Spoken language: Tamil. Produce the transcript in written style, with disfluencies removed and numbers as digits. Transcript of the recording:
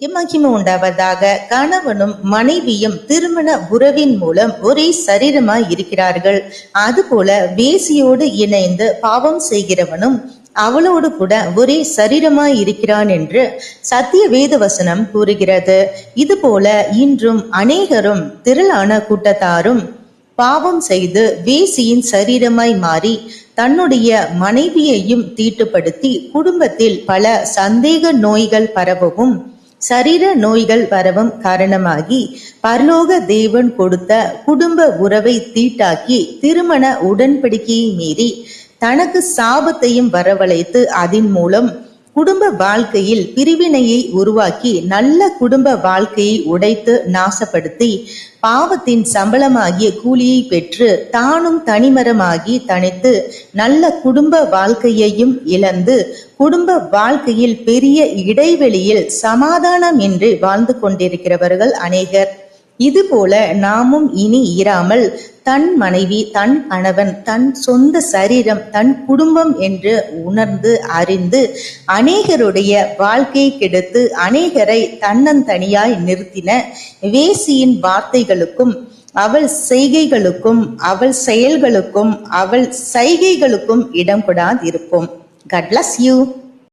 மகிமை உண்டாவதாக. கணவனும் மனைவியும் திருமண உறவின் மூலம் ஒரே சரீரமாய் இருக்கிறார்கள். அதுபோல வேசியோடு இணைந்து பாவம் செய்கிறவனும் அவளோடு கூட ஒரே சரீரமாய் இருக்கிறான் என்று சத்திய வேத வசனம் கூறுகிறது. இது போல இன்றும் அநேகரும் திரளான கூட்டத்தாரும் பாவம் செய்து வேசியின் சரீரமாய் மாறி தன்னுடைய மனைவியையும் தீட்டுப்படுத்தி குடும்பத்தில் பல சந்தேக நோய்கள் பரவவும் சரீர நோய்கள் வரவும் காரணமாகி பரலோக தேவன் கொடுத்த குடும்ப உறவை தீட்டாக்கி திருமண உடன்படிக்கையை மீறி தனக்கு சாபத்தையும் வரவழைத்து அதன் மூலம் குடும்ப வாழ்க்கையில் பிரிவினையை உருவாக்கி நல்ல குடும்ப வாழ்க்கையை உடைத்து நாசப்படுத்தி பாவத்தின் சம்பளமாகிய கூலியை பெற்று தானும் தனிமரமாகி தனித்து நல்ல குடும்ப வாழ்க்கையையும் இழந்து குடும்ப வாழ்க்கையில் பெரிய இடைவெளியில் சமாதானம் என்று வாழ்ந்து கொண்டிருக்கிறவர்கள் அநேகர். இது போல நாமும் இனி இராமல் தன் மனைவி, தன் கணவன், தன் சொந்த சரீரம், தன் குடும்பம் என்று உணர்ந்து அறிந்து அநேகருடைய வாழ்க்கையை கெடுத்து அநேகரை தன்னந்தனியாய் நிறுத்தின வேசியின் வார்த்தைகளுக்கும் அவள் செய்கைகளுக்கும் அவள் செயல்களுக்கும் அவள் சைகைகளுக்கும் இடம் கொடாதிருப்போம். God bless you.